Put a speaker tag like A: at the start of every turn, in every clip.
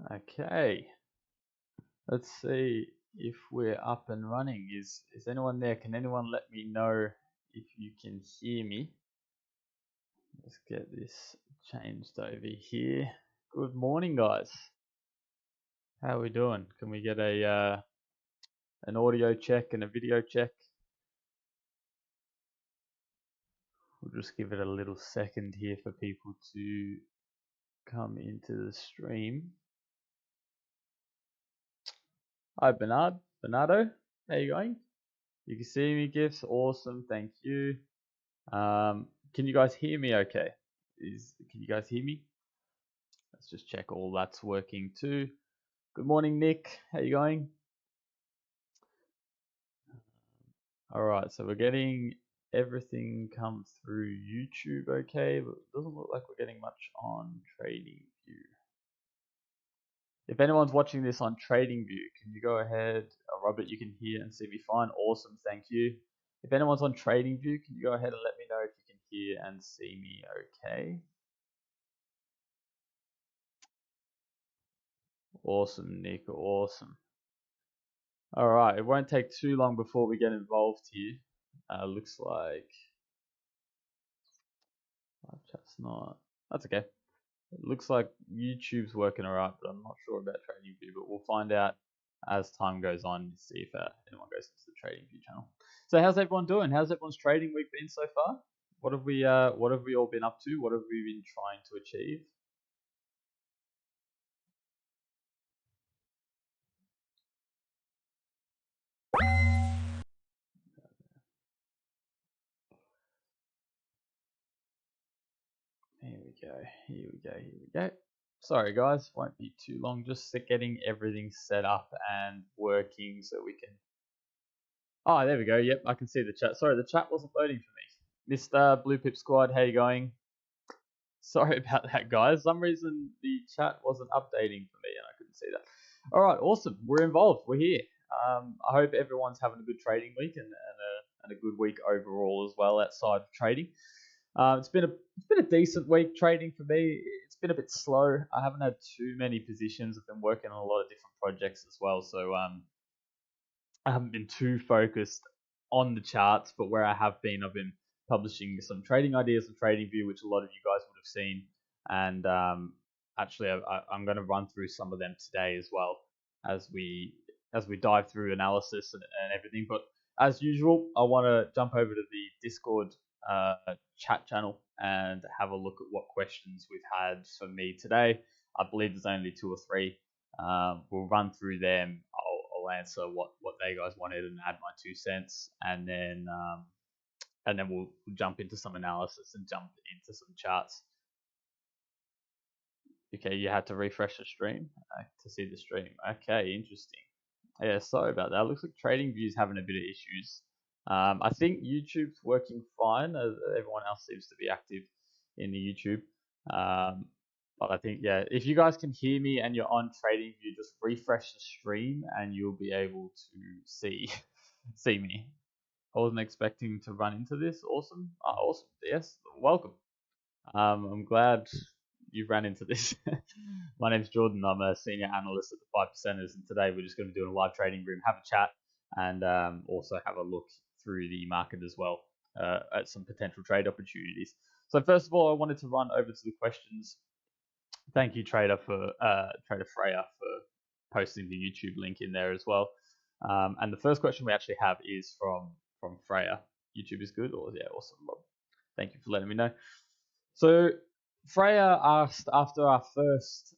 A: Okay, let's see if we're up and running. Is anyone there? Can anyone let me know if you can hear me? Let's get this changed over here. Good morning, guys. How are we doing? Can we get a an audio check and a video check? We'll just give it a little second here for people to come into the stream. Hi, Bernardo. How you going? You can see me, gifts. Awesome, thank you. Can you guys hear me okay? Can you guys hear me? Let's just check all that's working too. Good morning, Nick. How you going? All right, so we're getting everything come through YouTube okay, but it doesn't look like we're getting much on TradingView. If anyone's watching this on TradingView, can you go ahead? Robert, you can hear and see me fine. Awesome, thank you. If anyone's on TradingView, can you go ahead and let me know if you can hear and see me okay? Awesome, Nick, awesome. All right, it won't take too long before we get involved here. Looks like live chat's not. That's okay. It looks like YouTube's working alright, but I'm not sure about TradingView. But we'll find out as time goes on to see if anyone goes into the TradingView channel. So how's everyone doing? How's everyone's trading week been so far? What have we all been up to? What have we been trying to achieve? Here we go. Here we go. Here we go. Sorry guys, won't be too long. Just getting everything set up and working so we can. Oh, there we go. Yep, I can see the chat. Sorry, the chat wasn't loading for me. Mr. Blue Pip Squad, how you going? Sorry about that, guys. Some reason the chat wasn't updating for me and I couldn't see that. All right, awesome. We're involved. We're here. I hope everyone's having a good trading week and a good week overall as well outside of trading. It's been a decent week trading for me. It's been a bit slow. I haven't had too many positions. I've been working on a lot of different projects as well, so I haven't been too focused on the charts. But where I have been, I've been publishing some trading ideas on TradingView, which a lot of you guys would have seen. And actually, I'm going to run through some of them today as well as we dive through analysis and everything. But as usual, I want to jump over to the Discord chat channel and have a look at what questions we've had for me today. I believe there's only 2 or 3. We'll run through them. I'll answer what they guys wanted and add my 2 cents, and then we'll jump into some analysis and jump into some charts. Okay, you had to refresh the stream to see the stream. Okay, interesting. Yeah, sorry about that. Looks like TradingView's having a bit of issues. I think YouTube's working fine, as everyone else seems to be active in the YouTube. But I think, yeah, if you guys can hear me and you're on TradingView, just refresh the stream and you'll be able to see me. I wasn't expecting to run into this. Awesome. Oh, awesome. Yes, welcome. I'm glad you ran into this. My name's Jordan. I'm a senior analyst at the 5%ers, and today we're just going to be doing a live trading room, have a chat, and also have a look through the market as well at some potential trade opportunities. So first of all, I wanted to run over to the questions. Thank you, Trader Freya, for posting the YouTube link in there as well. And the first question we actually have is from Freya. YouTube is good, or yeah, awesome. Well, thank you for letting me know. So Freya asked, after our first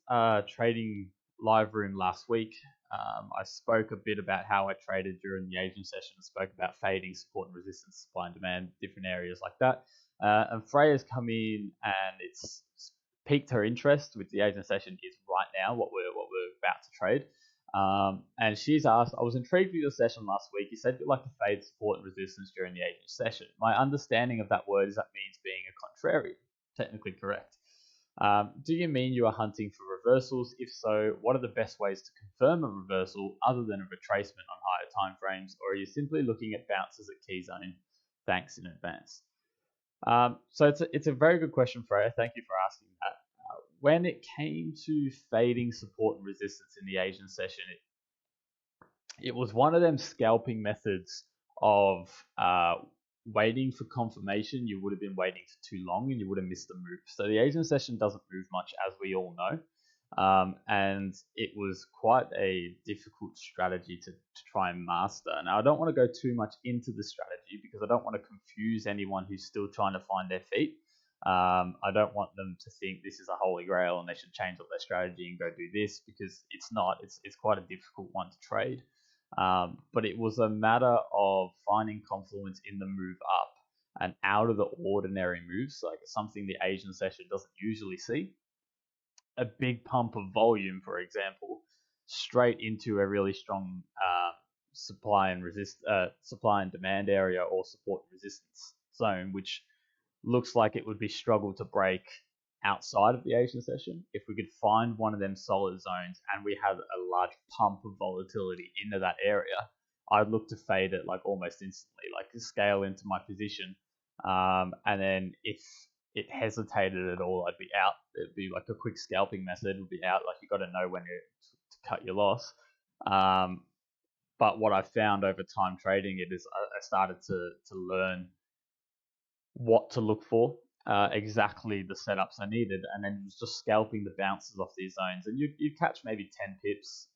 A: trading live room last week, I spoke a bit about how I traded during the Asian session. I spoke about fading, support and resistance, supply and demand, different areas like that. And Freya's come in and it's piqued her interest with the Asian session is right now what we're about to trade. And she's asked, I was intrigued with your session last week. You said you'd like to fade support and resistance during the Asian session. My understanding of that word is that means being a contrarian. Technically correct. Do you mean you are hunting for reversals? If so, what are the best ways to confirm a reversal other than a retracement on higher time frames, or are you simply looking at bounces at key zone? Thanks in advance. So it's a very good question, Freya. Thank you for asking that. when it came to fading support and resistance in the Asian session, it was one of them scalping methods of waiting for confirmation. You would have been waiting for too long and you would have missed the move. So the Asian session doesn't move much, as we all know. And it was quite a difficult strategy to try and master. Now, I don't want to go too much into the strategy because I don't want to confuse anyone who's still trying to find their feet. I don't want them to think this is a holy grail and they should change up their strategy and go do this, because it's not. It's quite a difficult one to trade. But it was a matter of finding confluence in the move up and out of the ordinary moves, like something the Asian session doesn't usually see. A big pump of volume, for example, straight into a really strong supply and demand area or support and resistance zone, which looks like it would be struggle to break outside of the Asian session. If we could find one of them solid zones and we had a large pump of volatility into that area, I'd look to fade it like almost instantly, like scale into my position. And then if it hesitated at all, I'd be out. It'd be like a quick scalping method. It'd be out. Like, you got to know when to cut your loss. But what I found over time trading it is I started to learn what to look for, exactly the setups I needed, and then just scalping the bounces off these zones. And you catch maybe 10 pips,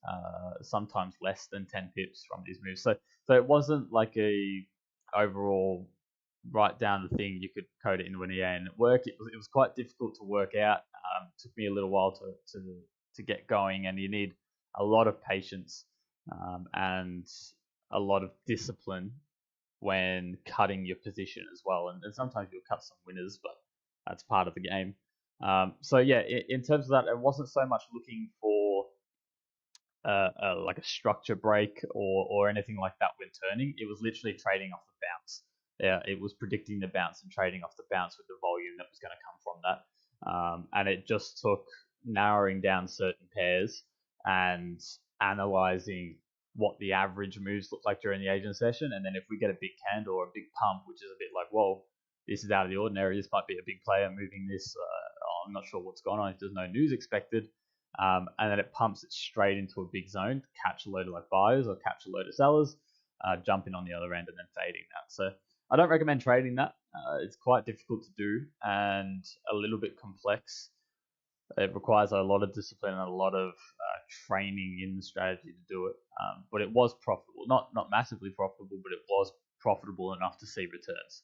A: sometimes less than 10 pips from these moves. So it wasn't like a overall write down the thing you could code it into an EA and it worked. It was quite difficult to work out. Took me a little while to get going, and you need a lot of patience and a lot of discipline when cutting your position as well. And sometimes you'll cut some winners, but that's part of the game. So yeah, in terms of that, it wasn't so much looking for like a structure break or anything like that when turning. It was literally trading off the bounce. Yeah, it was predicting the bounce and trading off the bounce with the volume that was going to come from that. And it just took narrowing down certain pairs and analyzing what the average moves look like during the Asian session. And then if we get a big candle or a big pump, which is a bit like, whoa, this is out of the ordinary, this might be a big player moving this, I'm not sure what's going on if there's no news expected. And then it pumps it straight into a big zone to catch a load of like buyers or catch a load of sellers, jumping on the other end and then fading that. So I don't recommend trading that. It's quite difficult to do and a little bit complex. It requires a lot of discipline and a lot of training in the strategy to do it. But it was profitable, not massively profitable, but it was profitable enough to see returns.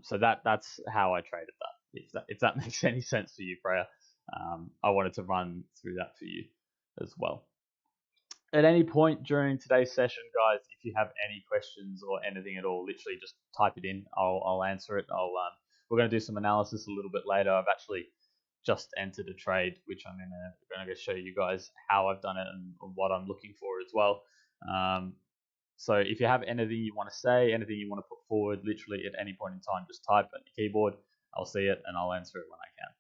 A: So that's how I traded that. If that makes any sense for you, Freya, I wanted to run through that for you as well. At any point during today's session, guys, if you have any questions or anything at all, literally just type it in. I'll answer it. We're going to do some analysis a little bit later. I've actually just entered a trade, which I'm going to show you guys how I've done it and what I'm looking for as well. So if you have anything you want to say, anything you want to put forward, literally at any point in time, just type on your keyboard. I'll see it and I'll answer it when I can.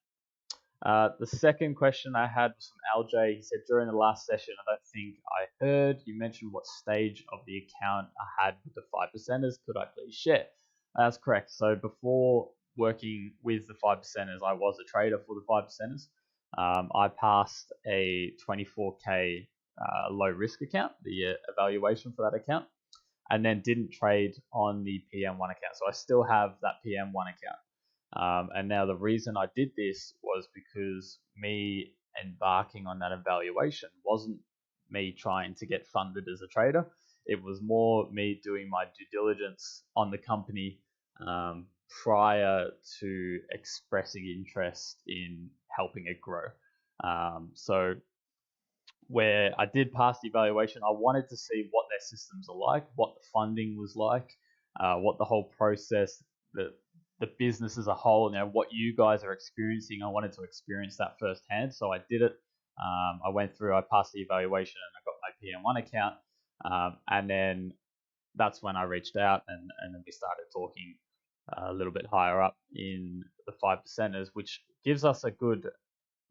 A: The second question I had was from LJ. He said, during the last session, I don't think I heard you mentioned what stage of the account I had with the 5%ers. Could I please share? That's correct. So before working with the 5%ers, I was a trader for the 5%ers. I passed a 24K low risk account, the evaluation for that account, and then didn't trade on the PM1 account. So I still have that PM1 account. And now the reason I did this was because me embarking on that evaluation wasn't me trying to get funded as a trader. It was more me doing my due diligence on the company prior to expressing interest in helping it grow. So where I did pass the evaluation, I wanted to see what their systems are like, what the funding was like, what the whole process, the business as a whole, what you guys are experiencing. I wanted to experience that firsthand, so I did it. I went through, I passed the evaluation, and I got my PM1 account, and then that's when I reached out, and then we started talking a little bit higher up in the 5%ers, which gives us a good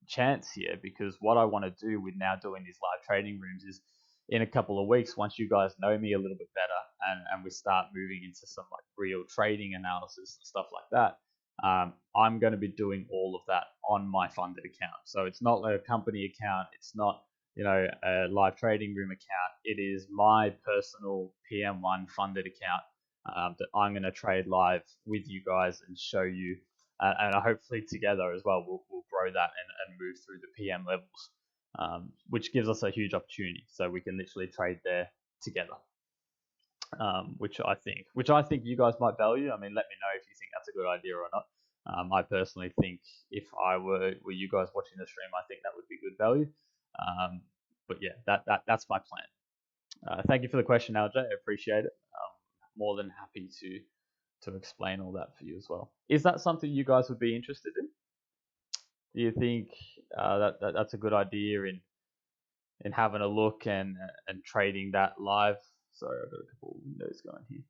A: chance here, because what I want to do with now doing these live trading rooms is in a couple of weeks, once you guys know me a little bit better and we start moving into some like real trading analysis and stuff like that, I'm going to be doing all of that on my funded account. So it's not like a company account. It's not, you know, a live trading room account. It is my personal PM1 funded account that I'm going to trade live with you guys and show you. And hopefully together as well, we'll grow that and move through the PM levels, which gives us a huge opportunity. So we can literally trade there together. Which I think you guys might value. I mean, let me know if you think that's a good idea or not. I personally think if I were you guys watching the stream, I think that would be good value. But yeah, that's my plan. Thank you for the question, LJ. I appreciate it. More than happy to explain all that for you as well. Is that something you guys would be interested in? Do you think that's a good idea in having a look and trading that live? Sorry, I've got a couple of windows going here.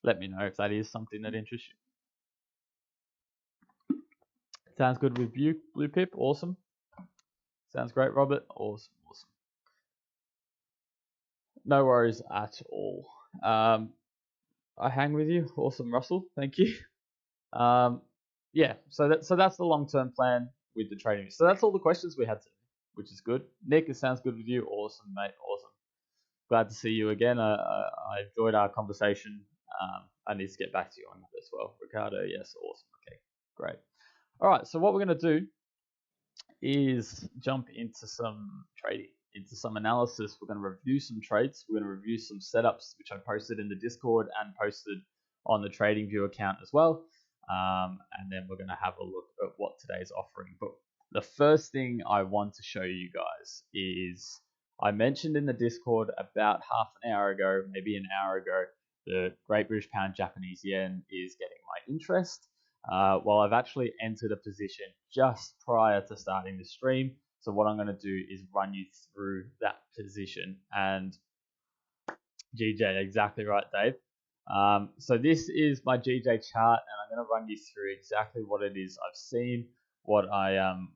A: Let me know if that is something that interests you. Sounds good with you, Blue Pip. Awesome. Sounds great, Robert. Awesome. No worries at all. I hang with you. Awesome, Russell. Thank you. Yeah, so that's the long-term plan with the trading. So that's all the questions we had today, which is good. Nick, it sounds good with you. Awesome, mate. Awesome. Glad to see you again. I enjoyed our conversation. I need to get back to you on that as well. Ricardo, yes, awesome. Okay, great. All right, so what we're going to do is jump into some trading, into some analysis. We're going to review some trades. We're going to review some setups, which I posted in the Discord and posted on the TradingView account as well. And then we're going to have a look at what today's offering. But the first thing I want to show you guys is I mentioned in the Discord about half an hour ago, maybe an hour ago, the Great British Pound Japanese Yen is getting my interest. Well, I've actually entered a position just prior to starting the stream. So what I'm going to do is run you through that position. And GJ, exactly right, Dave. So this is my GJ chart, and I'm going to run you through exactly what it is I've seen, what I'm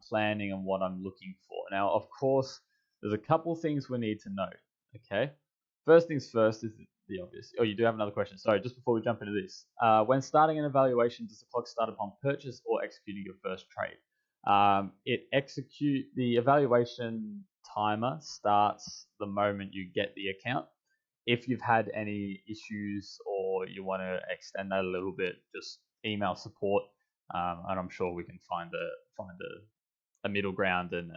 A: planning, and what I'm looking for. Now, of course, there's a couple things we need to know. Okay, first things first is the obvious. Oh, you do have another question. Sorry, just before we jump into this, when starting an evaluation, does the clock start upon purchase or executing your first trade? The evaluation timer starts the moment you get the account. If you've had any issues or you want to extend that a little bit, just email support, and I'm sure we can find a middle ground and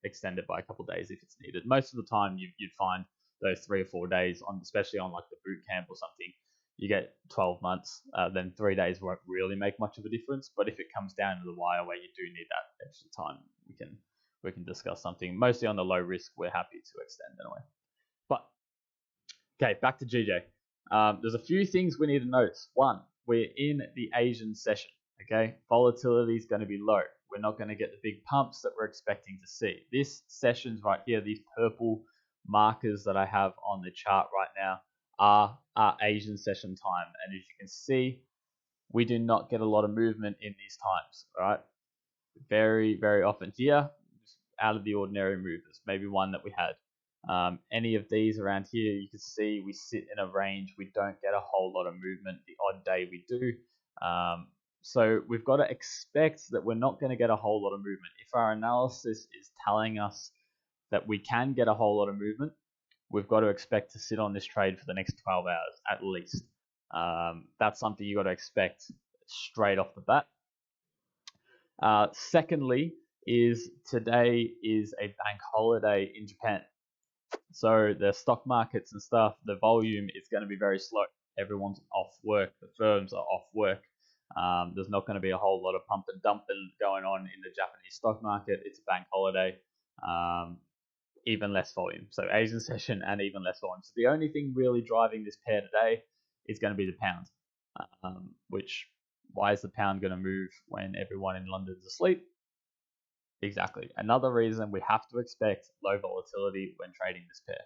A: extend it by a couple of days if it's needed. Most of the time, you'd find those 3 or 4 days especially on like the boot camp or something. You get 12 months, then 3 days won't really make much of a difference. But if it comes down to the wire where you do need that extra time, we can discuss something. Mostly on the low risk, we're happy to extend anyway. But okay, back to GJ. There's a few things we need to notice. One, we're in the Asian session. Okay, volatility is going to be low. We're not going to get the big pumps that we're expecting to see. This session's right here, these purple markers that I have on the chart right now are Asian session time. And as you can see, we do not get a lot of movement in these times. All right, very, very often here, out of the ordinary movers. Maybe one that we had. Any of these around here, you can see we sit in a range. We don't get a whole lot of movement. The odd day we do. So we've got to expect that we're not going to get a whole lot of movement. If our analysis is telling us that we can get a whole lot of movement, we've got to expect to sit on this trade for the next 12 hours at least. That's something you got to expect straight off the bat. Secondly, today is a bank holiday in Japan. So the stock markets and stuff, the volume is going to be very slow. Everyone's off work. The firms are off work. There's not going to be a whole lot of pump and dumping going on in the Japanese stock market. It's a bank holiday. Even less volume. So Asian session and even less volume. So the only thing really driving this pair today is going to be the pound. Why is the pound going to move when everyone in London's asleep? Exactly. Another reason we have to expect low volatility when trading this pair.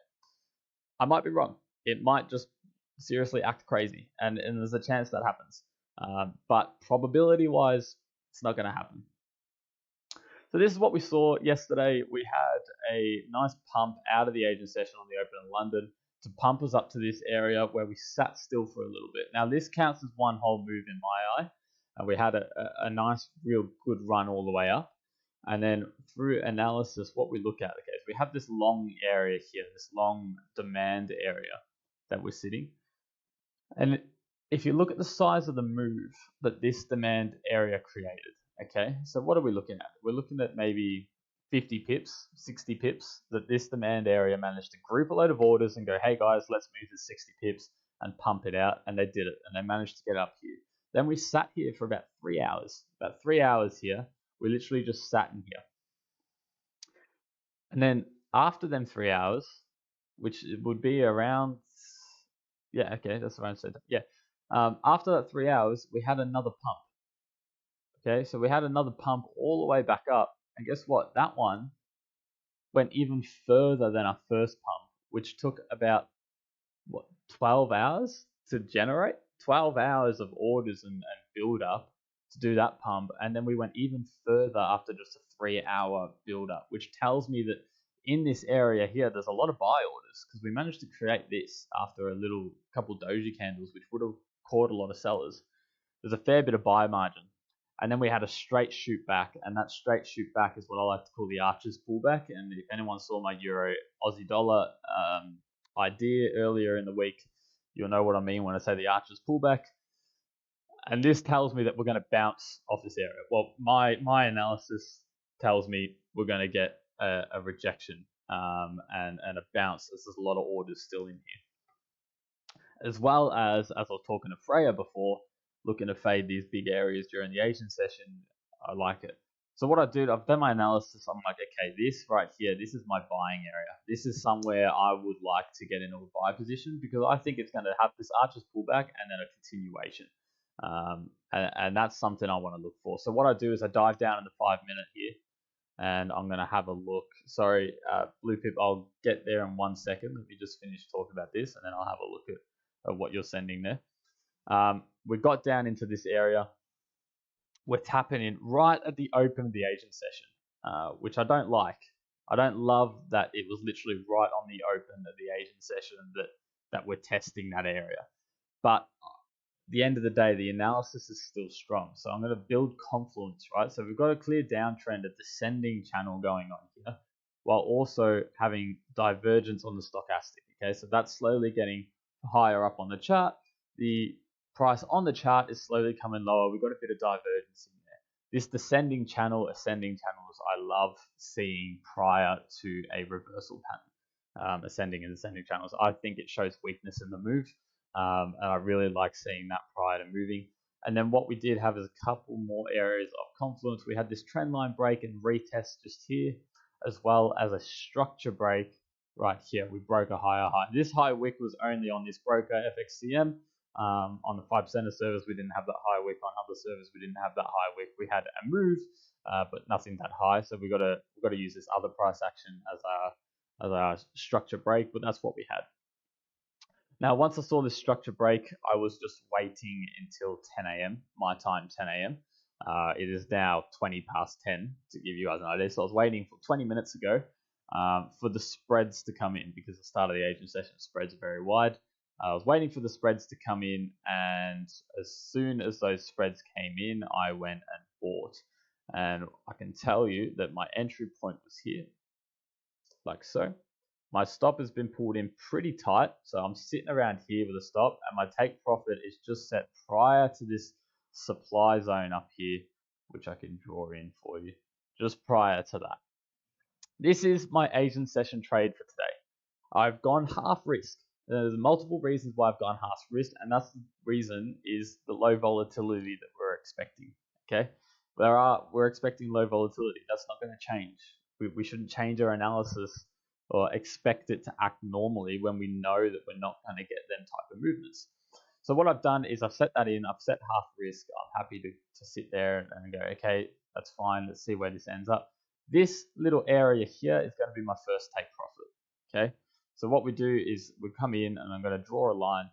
A: I might be wrong. It might just seriously act crazy, and there's a chance that happens. But probability-wise, it's not going to happen. So this is what we saw yesterday. We had a nice pump out of the Asian session on the open in London to pump us up to this area where we sat still for a little bit. Now, this counts as one whole move in my eye. and we had a nice, real good run all the way up. And then through analysis, what we look at, okay, is we have this long area here, this long demand area that we're sitting. And if you look at the size of the move that this demand area created, okay, so what are we looking at? We're looking at maybe 50 pips, 60 pips that this demand area managed to group a load of orders and go, hey guys, let's move to 60 pips and pump it out. And they did it, and they managed to get up here. Then we sat here for about 3 hours, about 3 hours here. We literally just sat in here. And then after them 3 hours, which would be around, yeah, okay, that's around, yeah. After that 3 hours, we had another pump. Okay, so we had another pump all the way back up. And guess what? That one went even further than our first pump, which took about, 12 hours to generate? 12 hours of orders and build up to do that pump. And then we went even further after just a 3-hour build up, which tells me that in this area here, there's a lot of buy orders because we managed to create this after a little couple doji candles, which would have caught a lot of sellers. There's a fair bit of buy margin. And then we had a straight shoot back, and that straight shoot back is what I like to call the Archer's pullback. And if anyone saw my Euro Aussie dollar idea earlier in the week, you'll know what I mean when I say the Archer's pullback. And this tells me that we're going to bounce off this area. Well, my analysis tells me we're going to get a rejection and a bounce. There's a lot of orders still in here. As well as I was talking to Freya before, looking to fade these big areas during the Asian session, I like it. So what I did, I've done my analysis. I'm like, okay, this right here, this is my buying area. This is somewhere I would like to get into a buy position because I think it's going to have this Archer's pullback and then a continuation. And that's something I want to look for. So what I do is I dive down in the 5-minute here, and I'm going to have a look. Sorry, Blue Pip, I'll get there in 1 second. Let me just finish talking about this, and then I'll have a look at what you're sending there. We got down into this area. We're tapping in right at the open of the Asian session, which I don't like. I don't love that it was literally right on the open of the Asian session that we're testing that area. But at the end of the day, the analysis is still strong. So I'm going to build confluence, right? So we've got a clear downtrend, a descending channel going on here, while also having divergence on the stochastic. Okay, so that's slowly getting higher up on the chart. The price on the chart is slowly coming lower. We've got a bit of divergence in there. This descending channel, ascending channels, I love seeing prior to a reversal pattern. Ascending and descending channels, I think it shows weakness in the move, and I really like seeing that prior to moving. And then what we did have is a couple more areas of confluence. We had this trend line break and retest just here, as well as a structure break right here. We broke a higher high. This high wick was only on this broker FXCM. On the 5% service, we didn't have that high wick. On other servers, we didn't have that high wick. We had a move, but nothing that high. So we got to use this other price action as our structure break. But that's what we had. Now, once I saw this structure break, I was just waiting until 10 a.m. my time, 10 a.m. It is now 20 past 10 to give you guys an idea. So I was waiting for 20 minutes ago for the spreads to come in because the start of the Asian session spreads are very wide. I was waiting for the spreads to come in, and as soon as those spreads came in, I went and bought. And I can tell you that my entry point was here, like so. My stop has been pulled in pretty tight, so I'm sitting around here with a stop, and my take profit is just set prior to this supply zone up here, which I can draw in for you, just prior to that. This is my Asian session trade for today. I've gone half risk. There's multiple reasons why I've gone half risk, and that's the reason is the low volatility that we're expecting. Okay, we're expecting low volatility. That's not going to change. We shouldn't change our analysis or expect it to act normally when we know that we're not going to get them type of movements. So what I've done is I've set that in. I've set half risk. I'm happy to sit there and go, okay, that's fine. Let's see where this ends up. This little area here is going to be my first take profit. Okay. So what we do is we come in and I'm going to draw a line.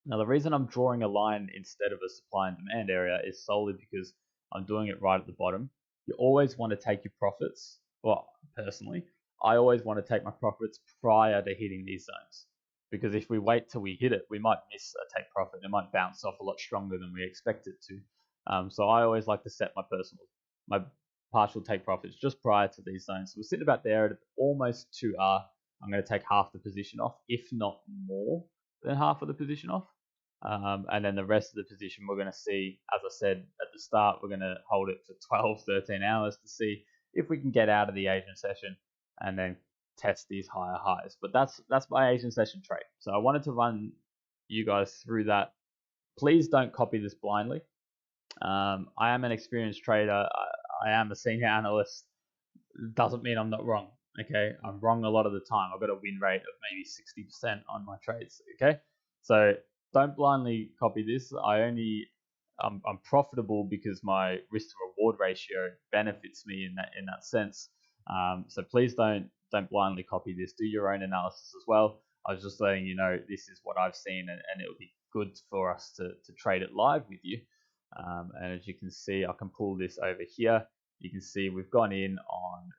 A: Now the reason I'm drawing a line instead of a supply and demand area is solely because I'm doing it right at the bottom. You always want to take your profits. Well, personally, I always want to take my profits prior to hitting these zones because if we wait till we hit it, we might miss a take profit. It might bounce off a lot stronger than we expect it to. So I always like to set my partial take profits just prior to these zones. So we're sitting about there at almost 2R. I'm going to take half the position off, if not more than half of the position off. And then the rest of the position we're going to see, as I said at the start, we're going to hold it for 12, 13 hours to see if we can get out of the Asian session and then test these higher highs. But that's my Asian session trade. So I wanted to run you guys through that. Please don't copy this blindly. I am an experienced trader. I am a senior analyst. Doesn't mean I'm not wrong. Okay, I'm wrong a lot of the time. I've got a win rate of maybe 60% on my trades. Okay, so don't blindly copy this. I'm profitable because my risk to reward ratio benefits me in that sense. So please don't blindly copy this. Do your own analysis as well. I was just letting you know this is what I've seen, and it would be good for us to trade it live with you. And as you can see, I can pull this over here. You can see we've gone in on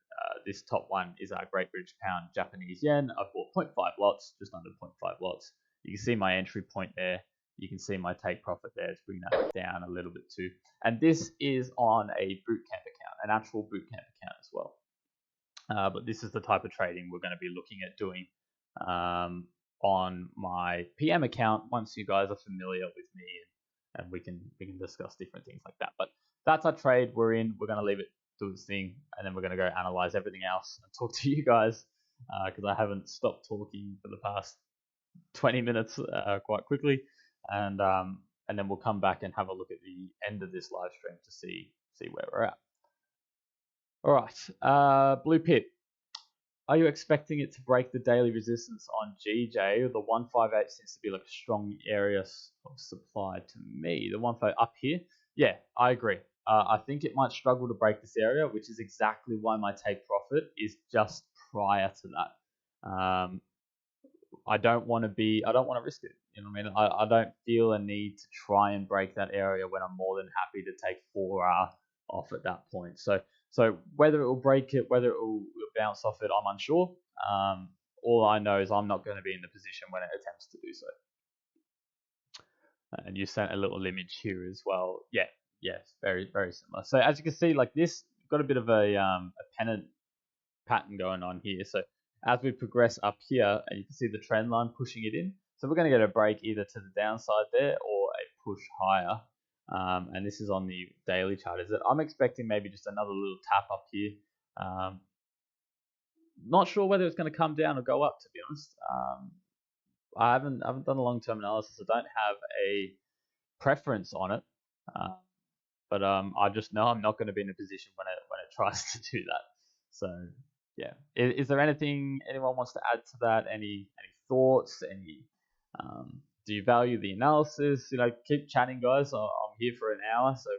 A: this top one is our Great British Pound Japanese Yen. I've bought 0.5 lots, just under 0.5 lots. You can see my entry point there. You can see my take profit there. Let's bring that down a little bit too. And this is on a bootcamp account, an actual bootcamp account as well. But this is the type of trading we're going to be looking at doing on my PM account once you guys are familiar with me, and we can discuss different things like that. But that's our trade we're in. We're going to leave it do its thing, and then we're going to go analyze everything else and talk to you guys because I haven't stopped talking for the past 20 minutes quite quickly, and then we'll come back and have a look at the end of this live stream to see where we're at. All right, Blue Pit. Are you expecting it to break the daily resistance on GJ? The 158 seems to be like a strong area of supply to me. The 158 up here, yeah, I agree. I think it might struggle to break this area, which is exactly why my take profit is just prior to that. I don't want to risk it. You know what I mean? I don't feel a need to try and break that area when I'm more than happy to take 4R off at that point. So whether it will break it, whether it will bounce off it, I'm unsure. All I know is I'm not going to be in the position when it attempts to do so. And you sent a little image here as well. Yeah, yes, very, very similar. So as you can see, like this, got a bit of a pennant pattern going on here. So as we progress up here, and you can see the trend line pushing it in. So we're going to get a break either to the downside there or a push higher. And this is on the daily chart. I'm expecting maybe just another little tap up here. Not sure whether it's going to come down or go up, to be honest. I haven't done a long-term analysis. I don't have a preference on it, but I just know I'm not going to be in a position when it tries to do that. So yeah, is there anything anyone wants to add to that? Any thoughts? Do you value the analysis? Keep chatting, guys. I'm here for an hour, so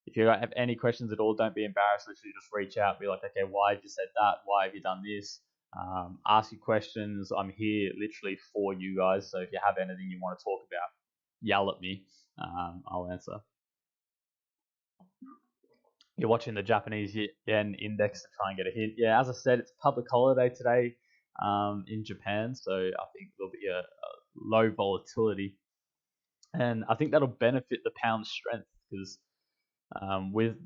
A: if you have any questions at all, don't be embarrassed. Literally just reach out. Be like, okay, why have you said that? Why have you done this? Ask your questions. I'm here literally for you guys. So if you have anything you want to talk about, yell at me. I'll answer. You're watching the Japanese yen index to try and get a hit. Yeah, as I said, it's public holiday today in Japan, so I think there'll be a low volatility, and I think that'll benefit the pound's strength because with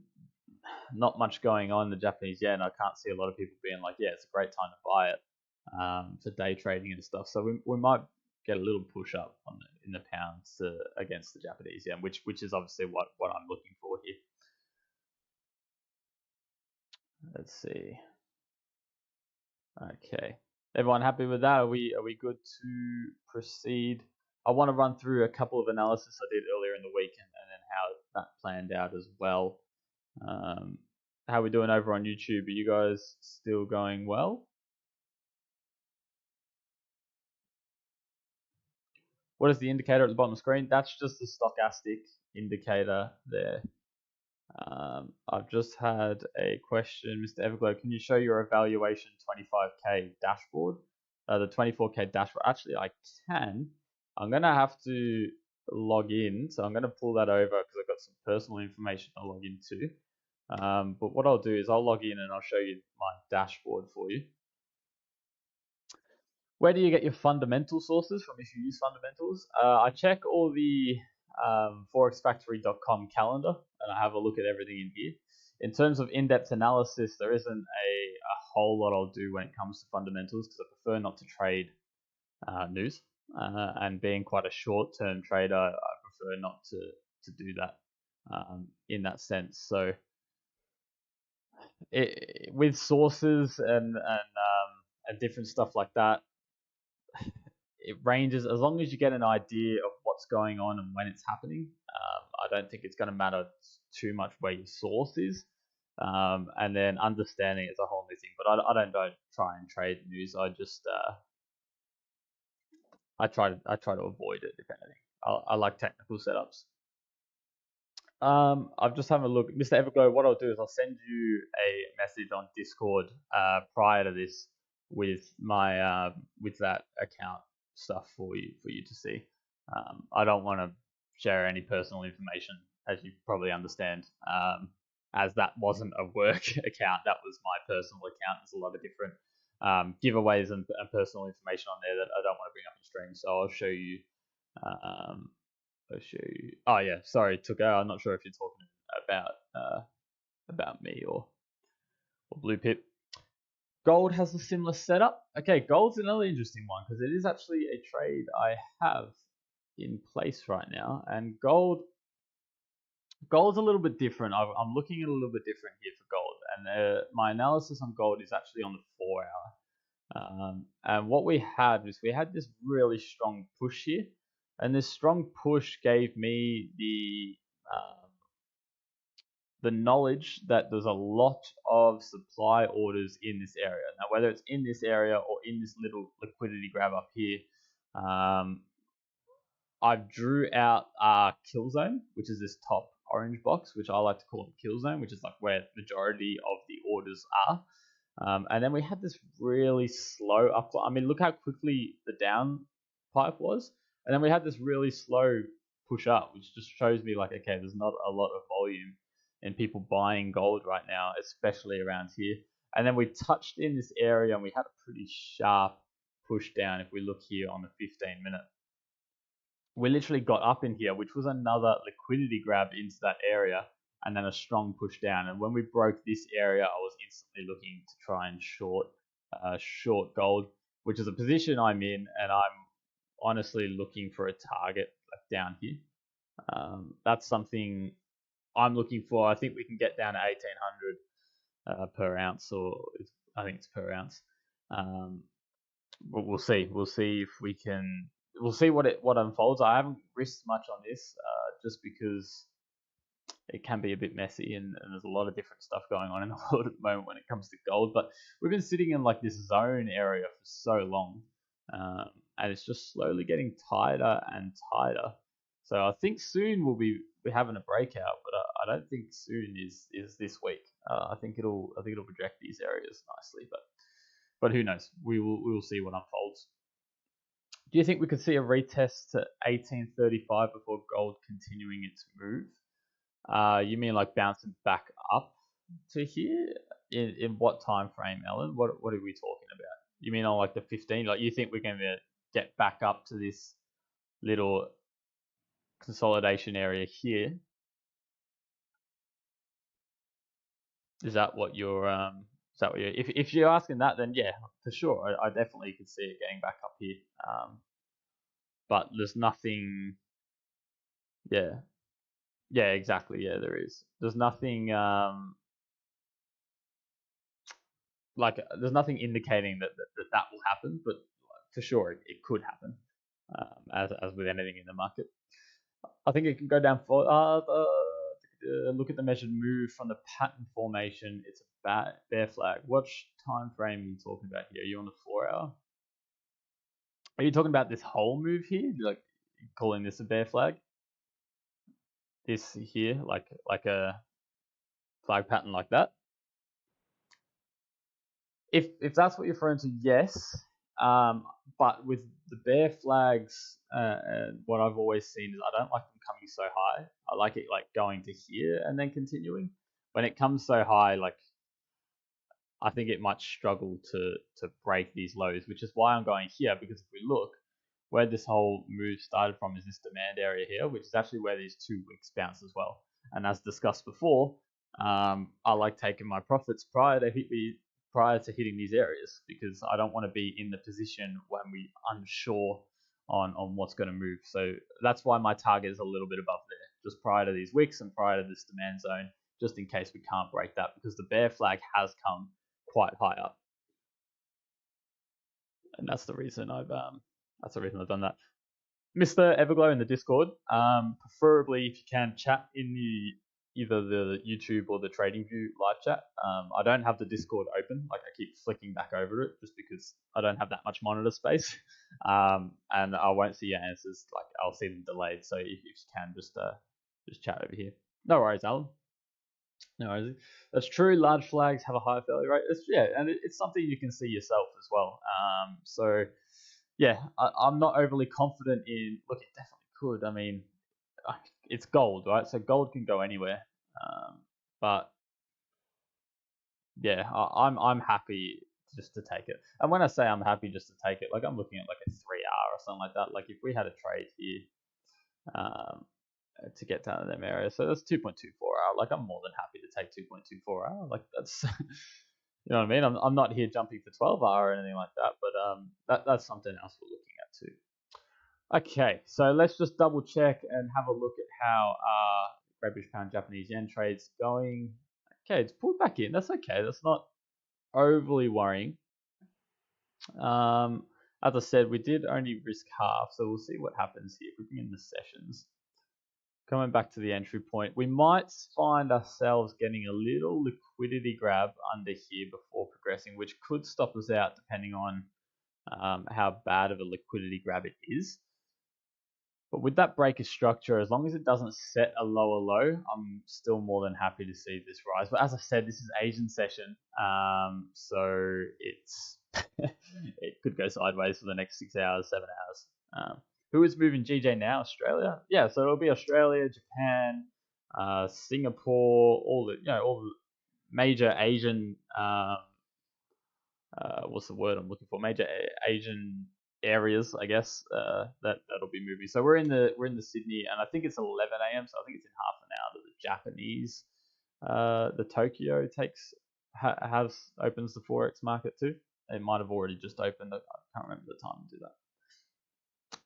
A: not much going on in the Japanese yen, I can't see a lot of people being like, yeah, it's a great time to buy it for day trading and stuff. So we might get a little push up in the pounds against the Japanese yen, which is obviously what I'm looking for here. Let's see. Okay, everyone happy with that? Are we good to proceed? I want to run through a couple of analysis I did earlier in the week and then how that planned out as well. How are we doing over on YouTube? Are you guys still going well? What is the indicator at the bottom of the screen? That's just the stochastic indicator there. I've just had a question, Mr. Everglow. Can you show your evaluation 25K dashboard? The 24K dashboard. Actually, I can. I'm going to have to log in. So I'm going to pull that over because I've got some personal information to log into. But what I'll do is I'll log in and I'll show you my dashboard for you. Where do you get your fundamental sources from if you use fundamentals? I check all the forexfactory.com calendar and I have a look at everything in here. In terms of in-depth analysis, there isn't a whole lot I'll do when it comes to fundamentals because I prefer not to trade news. And being quite a short-term trader, I prefer not to do that in that sense. So with sources and different stuff like that, it ranges as long as you get an idea of what's going on and when it's happening. I don't think it's going to matter too much where your source is, and then understanding is a whole new thing. But I don't try and trade news. I just I try to avoid it if anything. I like technical setups. I've just having a look, Mr. Everglow. What I'll do is I'll send you a message on Discord prior to this with my with that account stuff for you to see. I don't want to share any personal information, as you probably understand, as that wasn't a work account. That was my personal account. There's a lot of different giveaways and personal information on there that I don't want to bring up in stream. So I'll show you. Oh yeah, sorry, Tuko. I'm not sure if you're talking about me or Blue Pip. Gold has a similar setup. Okay, gold's another interesting one because it is actually a trade I have in place right now, and gold's a little bit different. I'm looking at a little bit different here for gold, and my analysis on gold is actually on the 4 hour. And what we had was we had this really strong push here, and this strong push gave me the knowledge that there's a lot of supply orders in this area. Now, whether it's in this area or in this little liquidity grab up here, I've drew out kill zone, which is this top orange box, which I like to call the kill zone, which is like where the majority of the orders are. And then we had this really slow up. I mean, look how quickly the down pipe was. And then we had this really slow push up, which just shows me like, okay, there's not a lot of volume and people buying gold right now, especially around here. And then we touched in this area and we had a pretty sharp push down. If we look here on the 15-minute, we literally got up in here, which was another liquidity grab into that area, and then a strong push down. And when we broke this area, I was instantly looking to try and short gold, which is a position I'm in, and I'm honestly looking for a target like down here. That's something I'm looking for. I think we can get down to 1800 per ounce, or I think it's per ounce. But we'll see. We'll see if we can. We'll see what unfolds. I haven't risked much on this, just because it can be a bit messy, and there's a lot of different stuff going on in the world at the moment when it comes to gold. But we've been sitting in like this zone area for so long, and it's just slowly getting tighter and tighter. So I think soon we'll be having a breakout, but I don't think soon is this week. I think it'll project these areas nicely, but who knows? We will see what unfolds. Do you think we could see a retest to 1835 before gold continuing its move? You mean like bouncing back up to here? In what time frame, Ellen? What are we talking about? You mean on like the 15? Like you think we're going to get back up to this little consolidation area here? Is that what you're if you're asking that, then yeah, for sure. I definitely could see it getting back up here. But there's nothing. Yeah, exactly. Yeah, there is. There's nothing. Like there's nothing indicating that will happen, but for sure it could happen. As with anything in the market, I think it can go down for. Look at the measured move from the pattern formation. It's a bear flag. What time frame are you talking about here? Are you on the 4 hour? Are you talking about this whole move here? Like calling this a bear flag? This here, like a flag pattern like that? If that's what you're referring to, yes. But with the bear flags, what I've always seen is I don't like them coming so high. I like it like going to here and then continuing. When it comes so high, like I think it might struggle to break these lows, which is why I'm going here, because if we look, where this whole move started from is this demand area here, which is actually where these 2 wicks bounce as well. And as discussed before, I like taking my profits prior to hitting these areas, because I don't want to be in the position when we're unsure on what's going to move. So that's why my target is a little bit above there, just prior to these wicks and prior to this demand zone, just in case we can't break that, because the bear flag has come quite high up, and that's the reason I've done that. Mr. Everglow in the Discord, preferably if you can chat in either the YouTube or the TradingView live chat. I don't have the Discord open, like I keep flicking back over it just because I don't have that much monitor space, and I won't see your answers. Like I'll see them delayed. So if you can, just chat over here. No worries, Alan. No worries. That's true. Large flags have a higher failure rate. And it's something you can see yourself as well. So yeah, I'm not overly confident in. Look, it definitely could. I mean, it's gold, right? So gold can go anywhere. But yeah, I'm happy just to take it. And when I say I'm happy just to take it, like I'm looking at like a 3R or something like that. Like if we had a trade here, to get down to them areas, so that's 2.24 hour. Like I'm more than happy to take 2.24 hour. Like that's you know what I mean. I'm not here jumping for 12 hour or anything like that, but that's something else we're looking at too. Okay, so let's just double check and have a look at how Great British Pound Japanese Yen trade's going. Okay, it's pulled back in. That's okay. That's not overly worrying. As I said, we did only risk half, so we'll see what happens here. If we bring in the sessions, coming back to the entry point, we might find ourselves getting a little liquidity grab under here before progressing, which could stop us out depending on how bad of a liquidity grab it is. But with that breaker structure, as long as it doesn't set a lower low, I'm still more than happy to see this rise. But as I said, this is Asian session, so it's it could go sideways for the next 6 hours, 7 hours. Who is moving GJ now? Australia? Yeah, so it'll be Australia, Japan, Singapore, all the major Asian what's the word I'm looking for? Major Asian areas, I guess, that'll be moving. So we're in the Sydney, and I think it's 11 a.m. So I think it's in half an hour that the Japanese, the Tokyo opens the Forex market too. It might have already just opened. I can't remember the time to do that.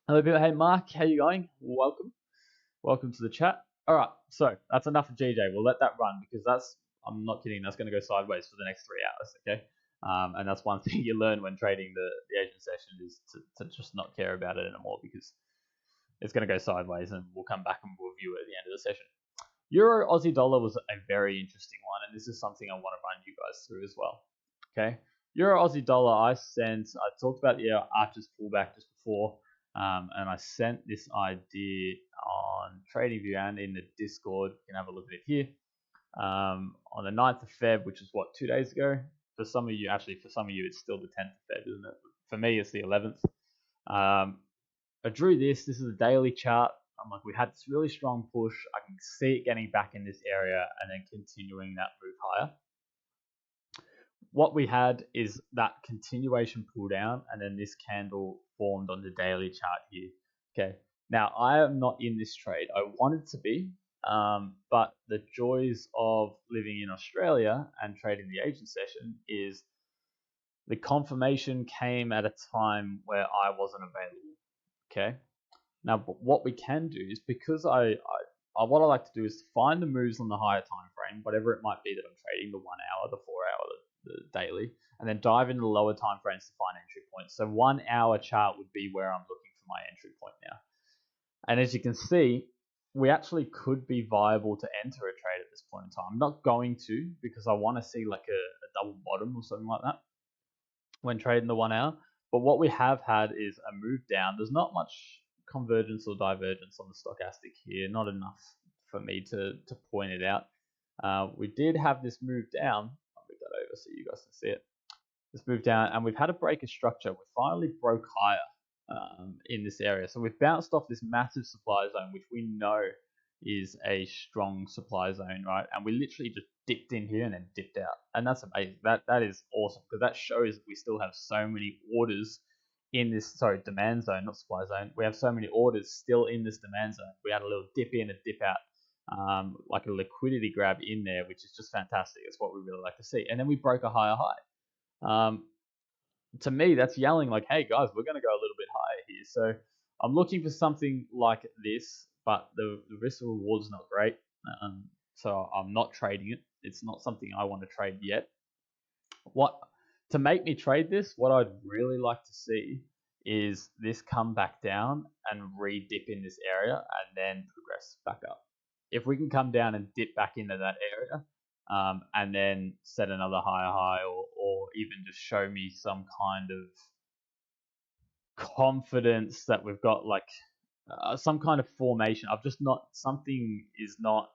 A: Hello, people. Hey, Mark, how you going? Welcome to the chat. All right, so that's enough of GJ. We'll let that run because I'm not kidding. That's going to go sideways for the next 3 hours. Okay. And that's one thing you learn when trading the Asian session is to just not care about it anymore, because it's going to go sideways and we'll come back and we'll review it at the end of the session. Euro Aussie dollar was a very interesting one, and this is something I want to run you guys through as well. Okay, Euro Aussie dollar, I talked about the Archer's pullback just before, and I sent this idea on TradingView and in the Discord. You can have a look at it here. On the 9th of Feb, which is 2 days ago. For some of you, it's still the 10th of Feb, isn't it? For me, it's the 11th. I drew this. This is a daily chart. I'm like, we had this really strong push. I can see it getting back in this area and then continuing that move higher. What we had is that continuation pull down, and then this candle formed on the daily chart here. Okay. Now, I am not in this trade. I wanted to be, but the joys of living in Australia and trading the Asian session is the confirmation came at a time where I wasn't available. Okay. Now, what we can do is, because what I like to do is find the moves on the higher time frame, whatever it might be that I'm trading, the 1 hour, the 4 hour, the daily, and then dive into the lower time frames to find entry points. So 1 hour chart would be where I'm looking for my entry point now. And as you can see, we actually could be viable to enter a trade at this point in time. I'm not going to, because I want to see like a double bottom or something like that when trading the 1 hour. But what we have had is a move down. There's not much convergence or divergence on the stochastic here, not enough for me to point it out. We did have this move down. I'll move that over so you guys can see it. This move down, and we've had a breaker structure. We finally broke higher in this area. So we've bounced off this massive supply zone, which we know is a strong supply zone, right? And we literally just dipped in here and then dipped out, and that's amazing. That is awesome, because that shows that we still have so many orders in this, sorry, demand zone, not supply zone. We have so many orders still in this demand zone. We had a little dip in and dip out, like a liquidity grab in there, which is just fantastic. It's what we really like to see. And then we broke a higher high. To me, that's yelling like, hey guys, we're going to go a little bit higher here. So I'm looking for something like this, but the risk reward is not great. So I'm not trading it. It's not something I want to trade yet. What to make me trade this, what I'd really like to see is this come back down and re-dip in this area and then progress back up. If we can come down and dip back into that area, and then set another higher high, or even just show me some kind of confidence that we've got, like some kind of formation. I've just not, something is not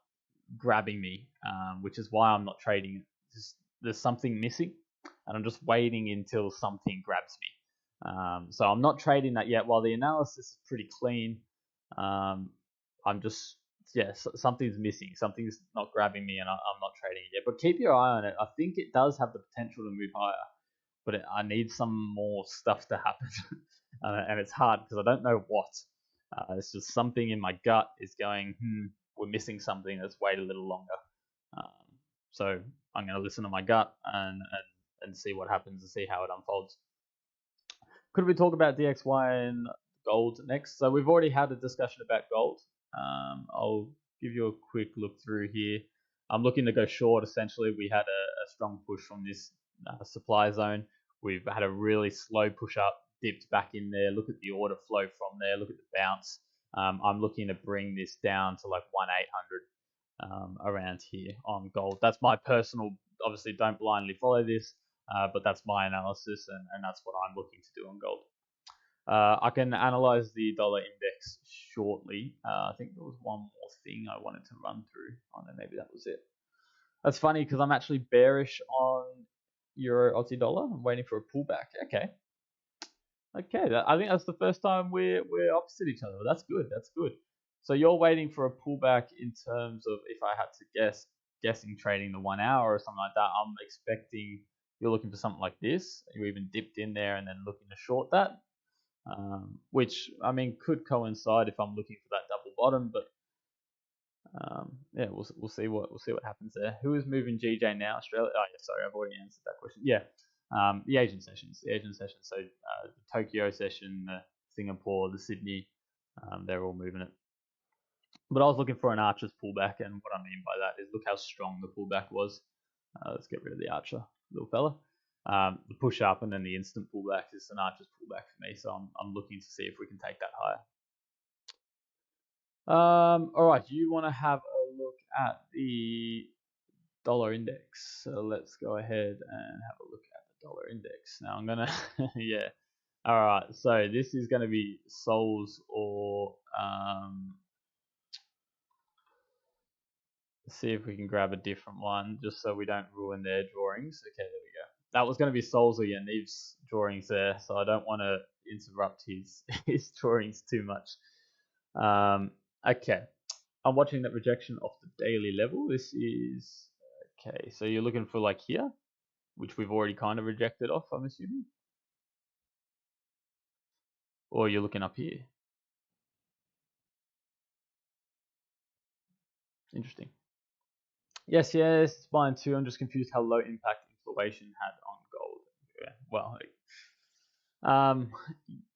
A: grabbing me, which is why I'm not trading it. Just, there's something missing, and I'm just waiting until something grabs me. So I'm not trading that yet. While the analysis is pretty clean, I'm just, yeah, something's missing. Something's not grabbing me, and I'm not trading it yet. But keep your eye on it. I think it does have the potential to move higher, but I need some more stuff to happen. And it's hard because I don't know what. It's just something in my gut is going, we're missing something. Let's wait a little longer. So I'm going to listen to my gut and see what happens and see how it unfolds. Could we talk about DXY and gold next? So we've already had a discussion about gold. I'll give you a quick look through here. I'm looking to go short. Essentially, we had a strong push from this supply zone. We've had a really slow push up, dipped back in there. Look at the order flow from there. Look at the bounce. I'm looking to bring this down to like 1,800 around here on gold. That's my personal, obviously don't blindly follow this, but that's my analysis, and that's what I'm looking to do on gold. I can analyze the dollar index shortly. I think there was one more thing I wanted to run through. Oh no, maybe that was it. That's funny because I'm actually bearish on Euro Aussie dollar. I'm waiting for a pullback. Okay. I think that's the first time we're opposite each other. That's good. That's good. So you're waiting for a pullback in terms of, if I had to guessing trading the 1 hour or something like that. I'm expecting you're looking for something like this. You even dipped in there and then looking to short that. Which, I mean, could coincide if I'm looking for that double bottom, but yeah, we'll see what happens there. Who is moving GJ now? Australia? Oh yeah, sorry, I've already answered that question. Yeah, the Asian sessions. So the Tokyo session, the Singapore, the Sydney, they're all moving it. But I was looking for an Archer's pullback, and what I mean by that is look how strong the pullback was. Let's get rid of the Archer, little fella. The push up and then the instant pullback is an Archer's pullback for me, so I'm looking to see if we can take that higher. All right, you want to have a look at the dollar index. So let's go ahead and have a look at the dollar index. Now I'm gonna, yeah. All right, so this is gonna be Sols or see if we can grab a different one just so we don't ruin their drawings. Okay, there we go. That was going to be Sols or Yaniv's drawings there, so I don't want to interrupt his drawings too much. Okay, I'm watching that rejection off the daily level. This is, okay, so you're looking for like here, which we've already kind of rejected off, I'm assuming? Or you're looking up here? Interesting. Yes, it's fine too. I'm just confused how low impact inflation had on gold. Yeah, well,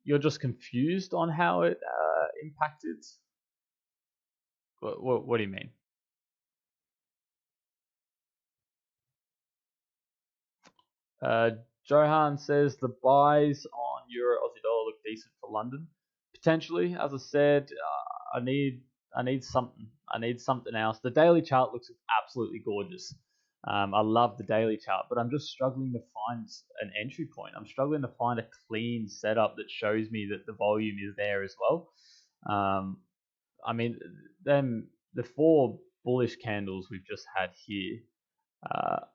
A: you're just confused on how it impacted? What do you mean? Johan says the buys on Euro Aussie dollar look decent for London. Potentially, as I said, I need something. I need something else. The daily chart looks absolutely gorgeous. I love the daily chart, but I'm just struggling to find an entry point. I'm struggling to find a clean setup that shows me that the volume is there as well. I mean, the 4 bullish candles we've just had here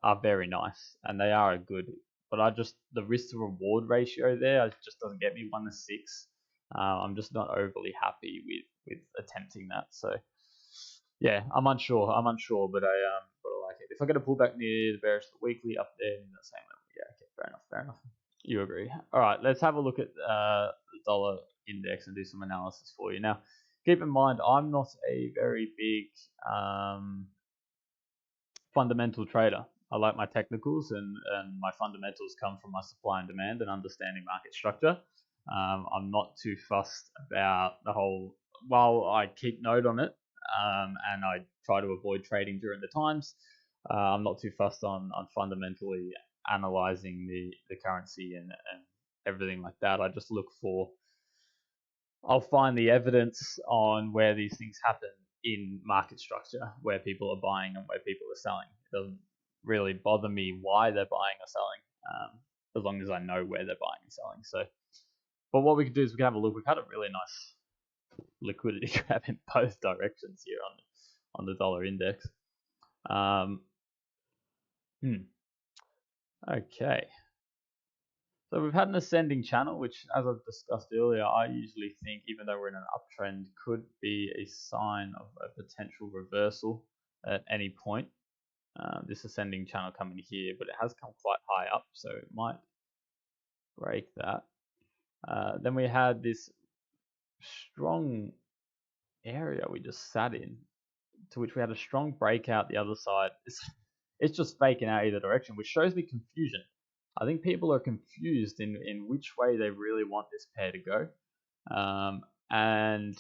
A: are very nice, and they are good. But the risk to reward ratio there just doesn't get me 1 to 6. I'm just not overly happy with attempting that. So Yeah, I'm unsure, but I like it. If I get a pullback near the bearish weekly up there in the same level, yeah, okay, fair enough. You agree? All right, let's have a look at the dollar index and do some analysis for you. Now, keep in mind, I'm not a very big fundamental trader. I like my technicals, and my fundamentals come from my supply and demand and understanding market structure. I'm not too fussed about the whole. While I keep note on it, and I try to avoid trading during the times, I'm not too fussed on fundamentally analyzing the currency and everything like that. I just look for. I'll find the evidence on where these things happen in market structure, where people are buying and where people are selling. It doesn't really bother me why they're buying or selling, as long as I know where they're buying and selling. So, but what we can do is we can have a look. We've had a really nice liquidity grab in both directions here on the dollar index. Okay. So we've had an ascending channel, which, as I've discussed earlier, I usually think, even though we're in an uptrend, could be a sign of a potential reversal at any point. This ascending channel coming here, but it has come quite high up, so it might break that. Then we had this strong area we just sat in, to which we had a strong breakout the other side. It's just faking out either direction, which shows me confusion. I think people are confused in which way they really want this pair to go. And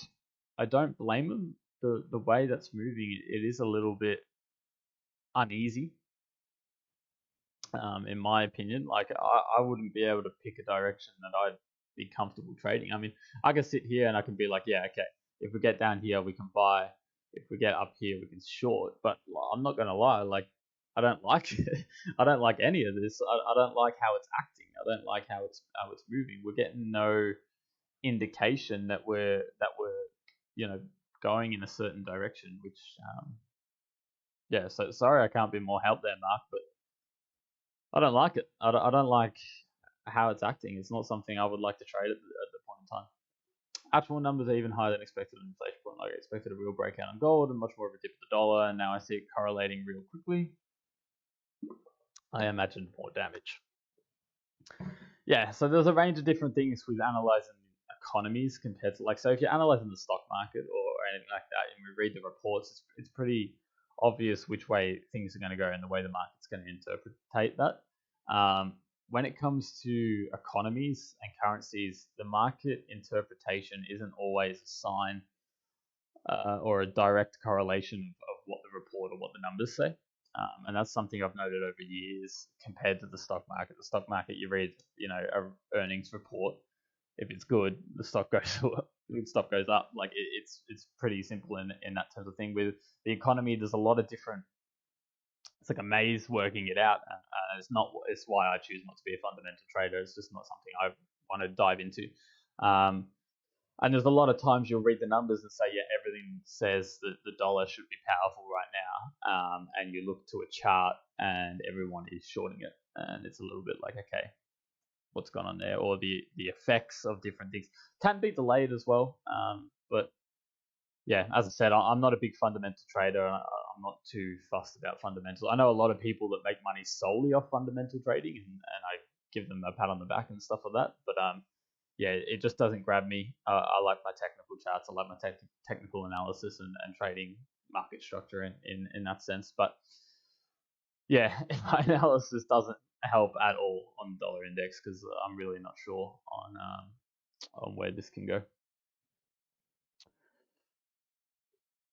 A: I don't blame them. The way that's moving, it is a little bit uneasy, in my opinion. Like, I wouldn't be able to pick a direction that I'd be comfortable trading. I mean, I can sit here and I can be like, yeah, okay, if we get down here, we can buy. If we get up here, we can short. But I'm not gonna lie, like, I don't like I don't like any of this. I don't like how it's acting. I don't like how it's moving. We're getting no indication that we're going in a certain direction. Which yeah. So sorry, I can't be more help there, Mark. But I don't like it. I don't like how it's acting. It's not something I would like to trade at the point in time. Actual numbers are even higher than expected on inflation point. Like I expected a real breakout on gold and much more of a dip of the dollar, and now I see it correlating real quickly. I imagine more damage. Yeah, so there's a range of different things with analyzing economies compared to, like, so if you're analyzing the stock market or anything like that, and we read the reports, it's pretty obvious which way things are going to go and the way the market's going to interpret that. When it comes to economies and currencies, the market interpretation isn't always a sign or a direct correlation of what the report or what the numbers say. And that's something I've noted over years compared to the stock market. The stock market, you read, a earnings report. If it's good, the stock goes up. Like, it's pretty simple in that type of thing. With the economy, there's a lot of different. It's like a maze working it out. It's why I choose not to be a fundamental trader. It's just not something I want to dive into. And there's a lot of times you'll read the numbers and say, yeah, everything says that the dollar should be powerful right now. And you look to a chart and everyone is shorting it. And it's a little bit like, okay, what's going on there? Or the effects of different things can be delayed as well. But yeah, as I said, I'm not a big fundamental trader. I'm not too fussed about fundamentals. I know a lot of people that make money solely off fundamental trading, and I give them a pat on the back and stuff like that. But yeah, it just doesn't grab me. I like my technical charts. I like my technical analysis and trading market structure in that sense. But yeah, my analysis doesn't help at all on the dollar index because I'm really not sure on where this can go.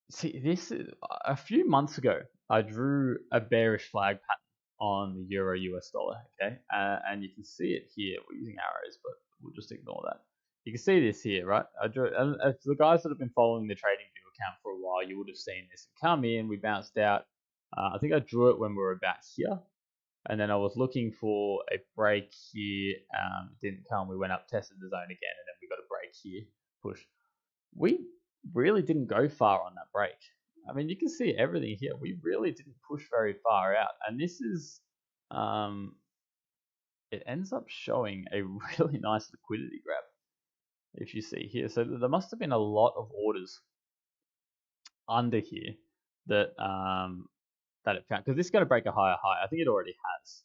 A: See, this is a few months ago. I drew a bearish flag pattern on the euro US dollar. Okay, and you can see it here. We're using arrows, but we'll just ignore that. You can see this here, right? I drew, and if the guys that have been following the TradingView account for a while, you would have seen this. Come in, we bounced out. I think I drew it when we were about here, and then I was looking for a break here. It didn't come. We went up, tested the zone again, and then we got a break here. Push. We really didn't go far on that break. I mean, you can see everything here. We really didn't push very far out, and this is it ends up showing a really nice liquidity grab, if you see here. So there must have been a lot of orders under here that that it found, because this is going to break a higher high. I think it already has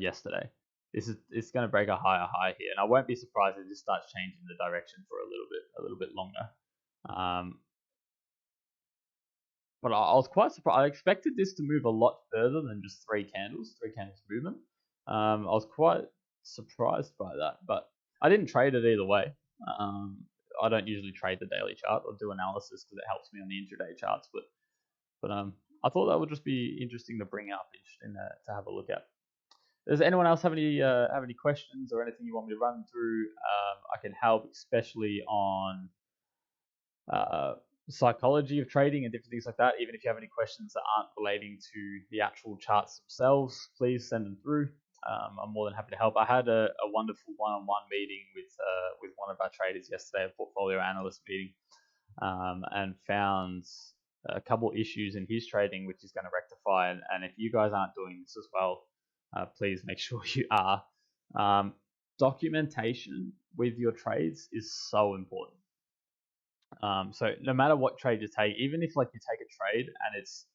A: yesterday. It's going to break a higher high here, and I won't be surprised if this starts changing the direction for a little bit longer. But I was quite surprised. I expected this to move a lot further than just three candles movement. I was quite surprised by that, but I didn't trade it either way. I don't usually trade the daily chart or do analysis because it helps me on the intraday charts, but I thought that would just be interesting to bring up, interesting to have a look at. Does anyone else have any questions or anything you want me to run through? I can help, especially on psychology of trading and different things like that. Even if you have any questions that aren't relating to the actual charts themselves, please send them through. I'm more than happy to help. I had a wonderful one-on-one meeting with one of our traders yesterday, a portfolio analyst meeting, and found a couple issues in his trading, which he's going to rectify. And if you guys aren't doing this as well, please make sure you are. Documentation with your trades is so important. So no matter what trade you take, even if like you take a trade and it's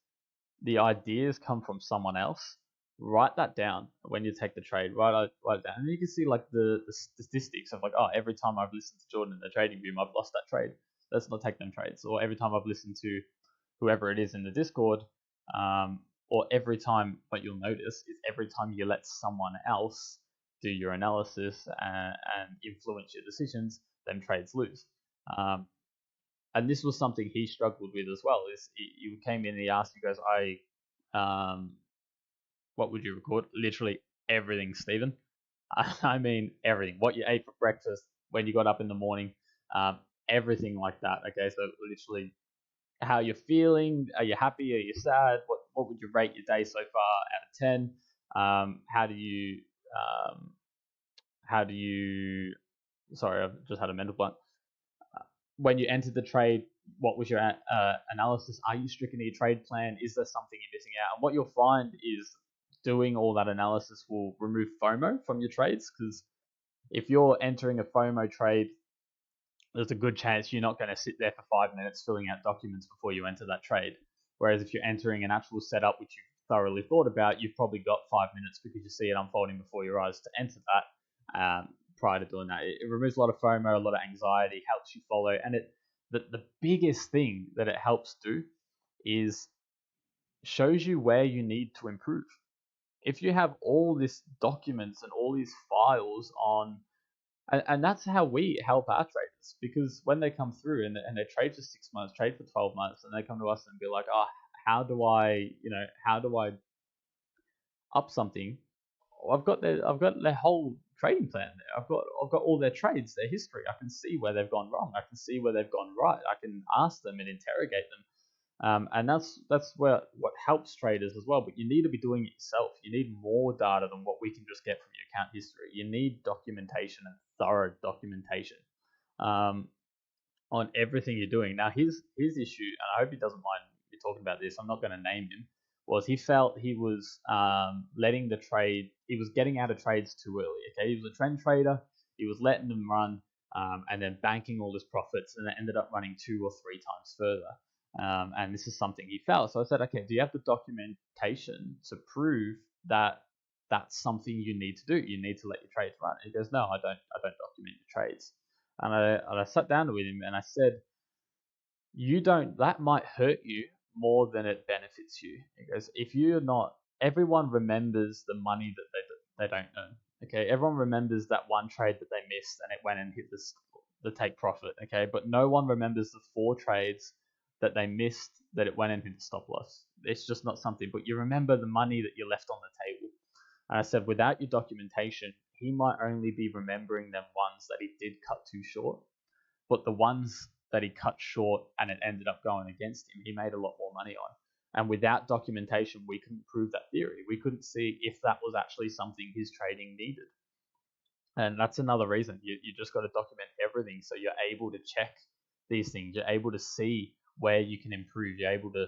A: the ideas come from someone else, write that down when you take the trade. Write it down, and you can see like the statistics of like, oh, every time I've listened to Jordon in the trading room, I've lost that trade. Let's not take them trades. Or every time I've listened to whoever it is in the Discord, or every time, what you'll notice is every time you let someone else do your analysis and influence your decisions, then trades lose. And this was something he struggled with as well. Is he came in and he asked, he goes, what would you record? Literally everything, Stephen. I mean everything. What you ate for breakfast, when you got up in the morning, everything like that. Okay, so literally how you're feeling. Are you happy? Are you sad? What would you rate your day so far out of 10? How do you? Sorry, I've just had a mental blank. When you entered the trade, what was your analysis? Are you stricken to your trade plan? Is there something you're missing out? And what you'll find is doing all that analysis will remove FOMO from your trades, because if you're entering a FOMO trade, there's a good chance you're not going to sit there for 5 minutes filling out documents before you enter that trade. Whereas if you're entering an actual setup which you've thoroughly thought about, you've probably got 5 minutes because you see it unfolding before your eyes to enter that. Prior to doing that, it removes a lot of FOMO, a lot of anxiety, helps you follow, and the biggest thing that it helps do is shows you where you need to improve. If you have all these documents and all these files on, and that's how we help our traders, because when they come through and they trade for 6 months, trade for 12 months, and they come to us and be like, oh, how do I up something? I've got their whole trading plan there. I've got all their trades, their history. I can see where they've gone wrong. I can see where they've gone right. I can ask them and interrogate them. And that's what helps traders as well. But you need to be doing it yourself. You need more data than what we can just get from your account history. You need documentation and thorough documentation on everything you're doing. Now his issue, and I hope he doesn't mind me talking about this, I'm not going to name him, was he felt he was letting the trade, he was getting out of trades too early. Okay, he was a trend trader, he was letting them run, and then banking all his profits, and it ended up running 2 or 3 times further. And this is something he felt. So I said, okay, do you have the documentation to prove that that's something you need to do? You need to let your trades run. He goes, no, I don't document the trades. And I sat down with him and I said, that might hurt you more than it benefits you. Because if you're not, everyone remembers the money that they don't earn. Okay, everyone remembers that one trade that they missed and it went and hit the take profit. Okay, but no one remembers the 4 trades that they missed that it went and hit the stop loss. It's just not something. But you remember the money that you left on the table. And I said, without your documentation, he might only be remembering them ones that he did cut too short, but the ones that he cut short and it ended up going against him, he made a lot more money on. And without documentation, we couldn't prove that theory. We couldn't see if that was actually something his trading needed. And that's another reason. You just got to document everything so you're able to check these things. You're able to see where you can improve. You're able to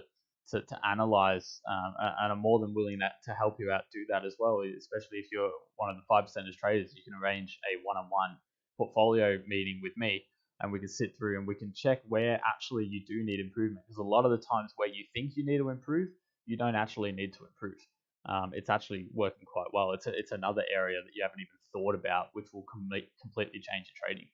A: analyze, and I'm more than willing to help you out do that as well, especially if you're one of the 5%ers traders. You can arrange a one-on-one portfolio meeting with me, and we can sit through and we can check where actually you do need improvement. Because a lot of the times where you think you need to improve, you don't actually need to improve. It's actually working quite well. It's another area that you haven't even thought about, which will completely change your trading.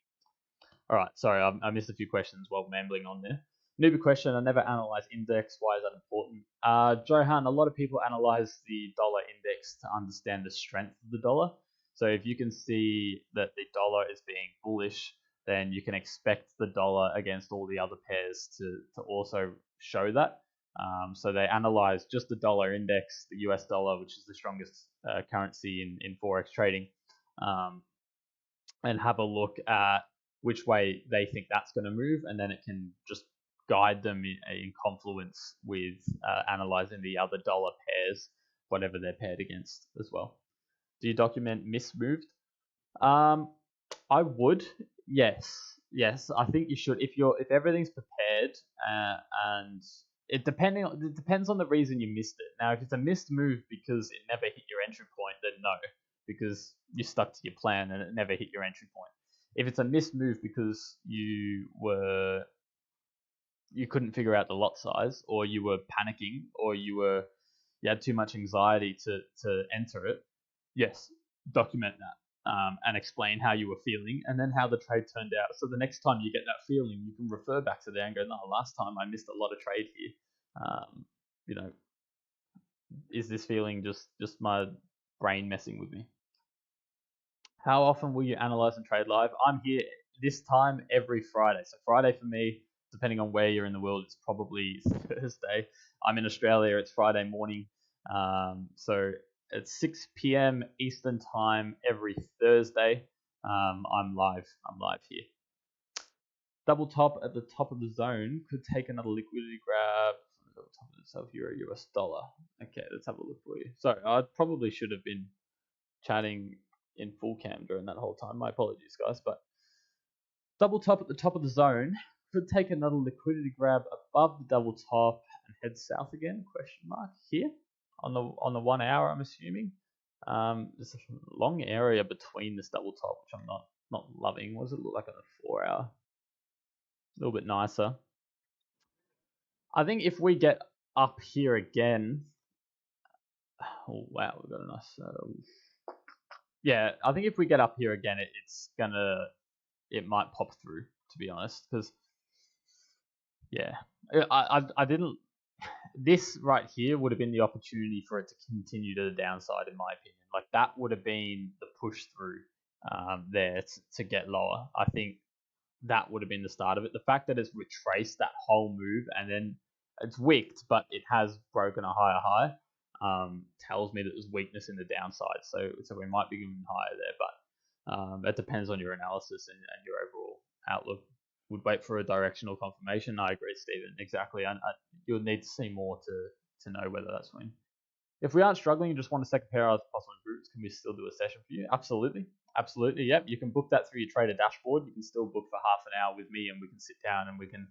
A: All right, sorry, I missed a few questions while rambling on there. Newbie question, I never analyze index. Why is that important? Johan, a lot of people analyze the dollar index to understand the strength of the dollar. So if you can see that the dollar is being bullish, then you can expect the dollar against all the other pairs to also show that. So they analyze just the dollar index, the US dollar, which is the strongest currency in Forex trading, and have a look at which way they think that's going to move, and then it can just guide them in confluence with analyzing the other dollar pairs, whatever they're paired against as well. Do you document mismoved? I would, yes. I think you should if everything's prepared, and it depends on the reason you missed it. Now, if it's a missed move because it never hit your entry point, then no, because you stuck to your plan and it never hit your entry point. If it's a missed move because you couldn't figure out the lot size, or you were panicking, or you had too much anxiety to enter it, yes, document that. And explain how you were feeling and then how the trade turned out. So the next time you get that feeling, you can refer back to there and go, no, last time I missed a lot of trade here. Is this feeling just my brain messing with me? How often will you analyze and trade live? I'm here this time every Friday. So Friday for me, depending on where you're in the world, it's probably Thursday. I'm in Australia, it's Friday morning. So at 6 p.m. Eastern time every Thursday, I'm live here. Double top at the top of the zone could take another liquidity grab from the top of itself, euro US dollar. Okay, let's have a look for you. Sorry, I probably should have been chatting in full cam during that whole time. My apologies, guys, but double top at the top of the zone could take another liquidity grab above the double top and head south again, question mark, here on the 1 hour, I'm assuming. There's a long area between this double top, which I'm not loving. What does it look like on a 4 hour? A little bit nicer. I think if we get up here again, oh wow, we've got a nice. Yeah, I think if we get up here again, it might pop through, to be honest, because yeah, I didn't. This right here would have been the opportunity for it to continue to the downside, in my opinion. Like that would have been the push through there to get lower. I think that would have been the start of it. The fact that it's retraced that whole move and then it's wicked, but it has broken a higher high, tells me that there's weakness in the downside. So we might be going higher there, but that depends on your analysis and your overall outlook. Would wait for a directional confirmation. I agree, Stephen. Exactly. You'll need to see more to know whether that's when. If we aren't struggling and just want a second pair of possible groups, can we still do a session for you? Absolutely. Yep. You can book that through your trader dashboard. You can still book for half an hour with me, and we can sit down and we can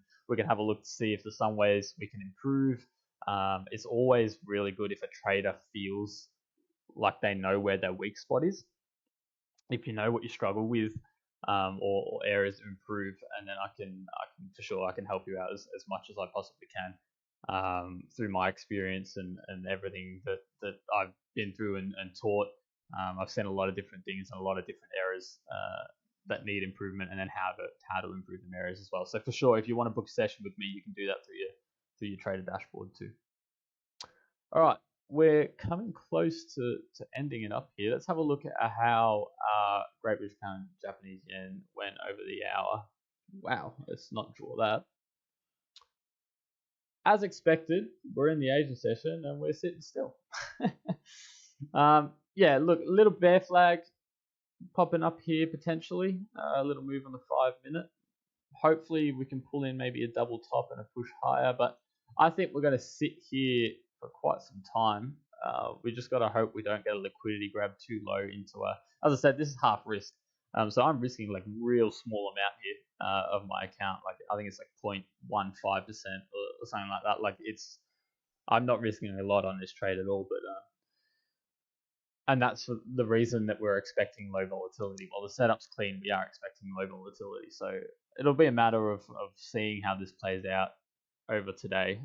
A: have a look to see if there's some ways we can improve. It's always really good if a trader feels like they know where their weak spot is. If you know what you struggle with, or areas to improve, and then I can for sure I can help you out as much as I possibly can through my experience and everything that I've been through and taught. I've seen a lot of different things and a lot of different areas that need improvement, and then how to improve them areas as well. So for sure, if you want to book a session with me, you can do that through your trader dashboard too. All right, we're coming close to ending it up here. Let's have a look at how Great British Pound Japanese Yen went over the hour. Wow, let's not draw that. As expected, we're in the Asian session and we're sitting still. Yeah, look, a little bear flag popping up here potentially. A little move on the 5 minute. Hopefully we can pull in maybe a double top and a push higher, but I think we're going to sit here for quite some time. We just got to hope we don't get a liquidity grab too low into as I said, this is half risk. So I'm risking like real small amount here of my account. Like I think it's like 0.15% or something like that. Like I'm not risking a lot on this trade at all, but and that's the reason that we're expecting low volatility. While the setup's clean, we are expecting low volatility. So it'll be a matter of seeing how this plays out over today.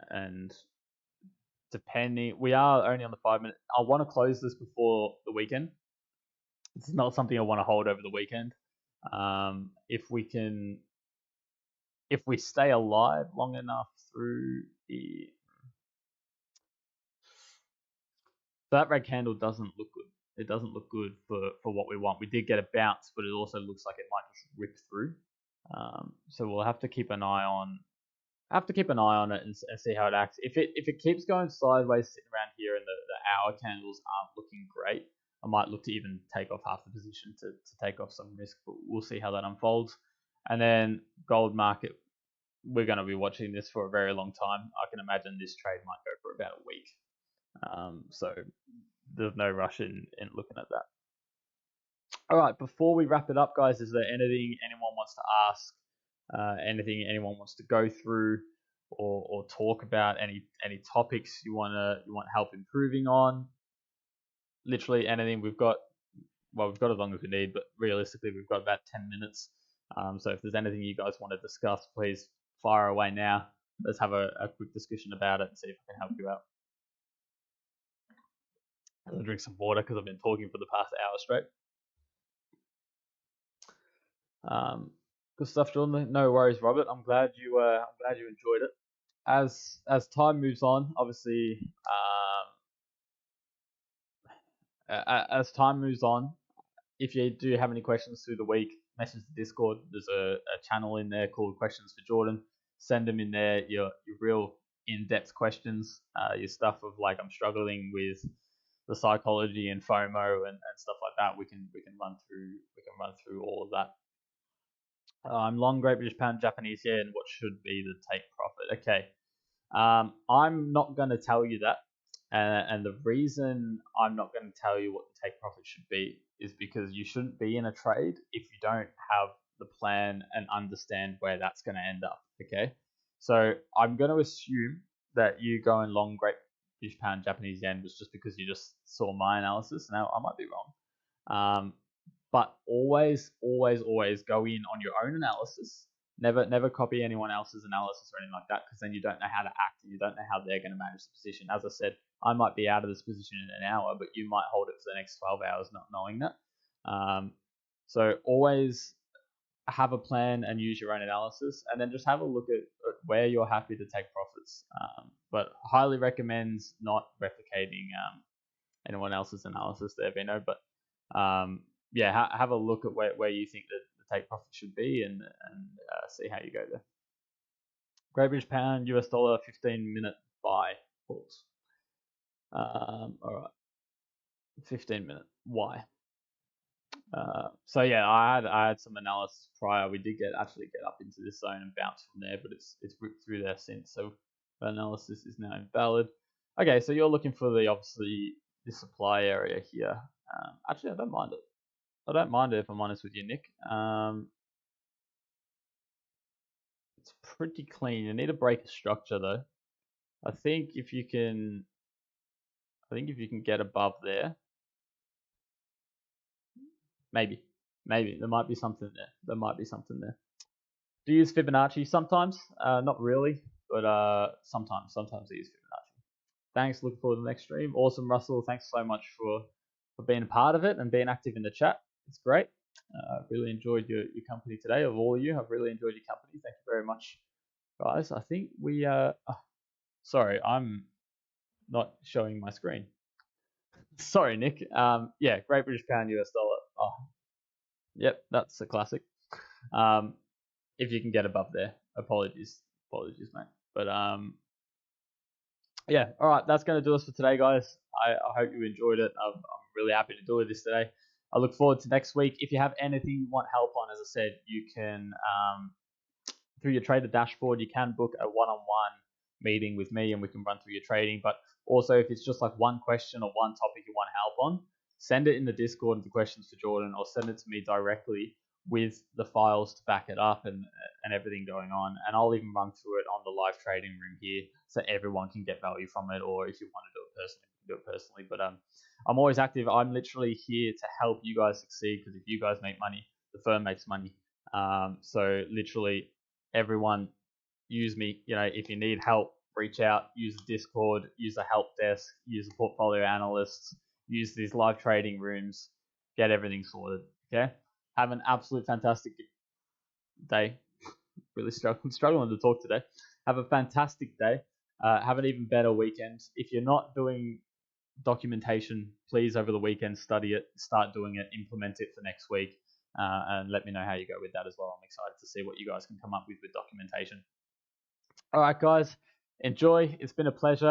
A: And depending, we are only on the 5 minute. I want to close this before the weekend. It's not something I want to hold over the weekend. If we stay alive long enough through that red candle doesn't look good. It doesn't look good for what we want. We did get a bounce, but it also looks like it might just rip through. So we'll have to keep an eye on it and see how it acts. If it keeps going sideways, sitting around here, and the hour candles aren't looking great, I might look to even take off half the position to take off some risk. But we'll see how that unfolds. And then gold market, we're going to be watching this for a very long time. I can imagine this trade might go for about a week. So there's no rush in looking at that. All right, before we wrap it up, guys, is there anything anyone wants to ask? Anything anyone wants to go through or talk about? Any topics you want help improving on? Literally anything. We've got as long as we need, but realistically we've got about 10 minutes. So if there's anything you guys want to discuss, please fire away now. Let's have a quick discussion about it and see if I can help you out. I'll drink some water because I've been talking for the past hour straight. Good stuff, Jordan. No worries, Robert. I'm glad you enjoyed it. As time moves on, obviously, as time moves on, if you do have any questions through the week, message the Discord. There's a channel in there called Questions for Jordan. Send them in there. Your real in-depth questions. Your stuff of like, I'm struggling with the psychology and FOMO and stuff like that. We can run through all of that. I'm long Great British Pound, Japanese yen. What should be the take profit? Okay, I'm not going to tell you that, and the reason I'm not going to tell you what the take profit should be is because you shouldn't be in a trade if you don't have the plan and understand where that's going to end up. Okay, so I'm going to assume that you going long Great British Pound, Japanese yen was just because you just saw my analysis. Now I might be wrong. But always go in on your own analysis. Never copy anyone else's analysis or anything like that, because then you don't know how to act and you don't know how they're going to manage the position. As I said, I might be out of this position in an hour, but you might hold it for the next 12 hours not knowing that. So always have a plan and use your own analysis, and then just have a look at where you're happy to take profits. But highly recommend not replicating anyone else's analysis there, Vino. But yeah, have a look at where you think that the take profit should be, and see how you go there. Great British Pound, US dollar, 15-minute buy. Pause. All right, 15-minute. Why? So yeah, I had some analysis prior. We did actually get up into this zone and bounce from there, but it's ripped through there since. So the analysis is now invalid. Okay, so you're looking for obviously the supply area here. Actually, I don't mind it. I don't mind it if I'm honest with you, Nick. It's pretty clean. You need to break a structure though. I think if you can get above there, maybe there might be something there. Do you use Fibonacci sometimes? Not really, but sometimes I use Fibonacci. Thanks. Looking forward to the next stream. Awesome, Russell. Thanks so much for being a part of it and being active in the chat. It's great. Really enjoyed your company today. Of all of you, I've really enjoyed your company. Thank you very much, guys. I think we sorry, I'm not showing my screen. Sorry, Nick. Yeah, Great British Pound, US dollar. Oh, yep, that's a classic. If you can get above there, apologies, mate. But yeah, all right, that's going to do us for today, guys. I hope you enjoyed it. I'm really happy to do this today. I look forward to next week. If you have anything you want help on, as I said, you can through your trader dashboard, you can book a one-on-one meeting with me and we can run through your trading. But also, if it's just like one question or one topic you want help on, send it in the Discord of the Questions for Jordan, or send it to me directly with the files to back it up and everything going on. And I'll even run through it on the live trading room here so everyone can get value from it. Or if you want to do it personally, you can do it personally. But I'm always active. I'm literally here to help you guys succeed, because if you guys make money, the firm makes money. So literally everyone use me. If you need help, reach out, use the Discord, use the help desk, use the portfolio analysts, use these live trading rooms, get everything sorted. Okay? Have an absolute fantastic day. Really struggling to talk today. Have a fantastic day. Have an even better weekend. If you're not doing documentation, please over the weekend study it, start doing it, implement it for next week, and let me know how you go with that as well. I'm excited to see what you guys can come up with documentation. All right, guys, enjoy. It's been a pleasure.